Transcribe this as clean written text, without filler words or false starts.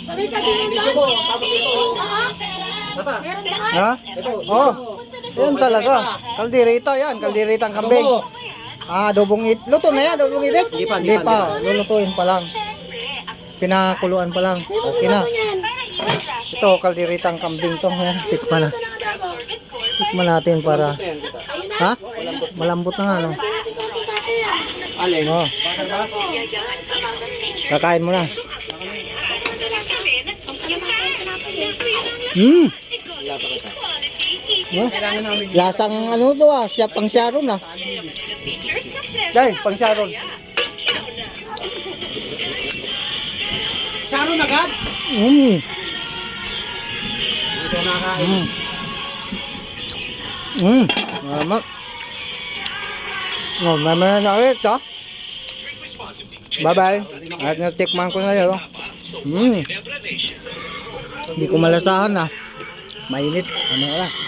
Sabi sa tingin doon. Meron ka nga. Ha? Oh. Yan talaga. Kaldereta yan. Kalderetang kambing. Ah, adobong it. Luto na yan. Adobong it. Hindi pa. Lulutuin pa lang. Pinakuluan pa lang. Okay na. Ito, kalderetang kambing to. Yan, tikman na. Tikman natin para. Ha? Malambot na nga, no? Alin? Oh. Kakain mo na. No? Lasang ano to ah, siya pang Sharon ah. Dahil, pang Sharon. Sharon agad? Ito nakain. Mama. Oh, mamaya na ulit ha. Bye-bye. At natikman ko na yun. Hindi ko malasahan na. Mainit. Ano ka na?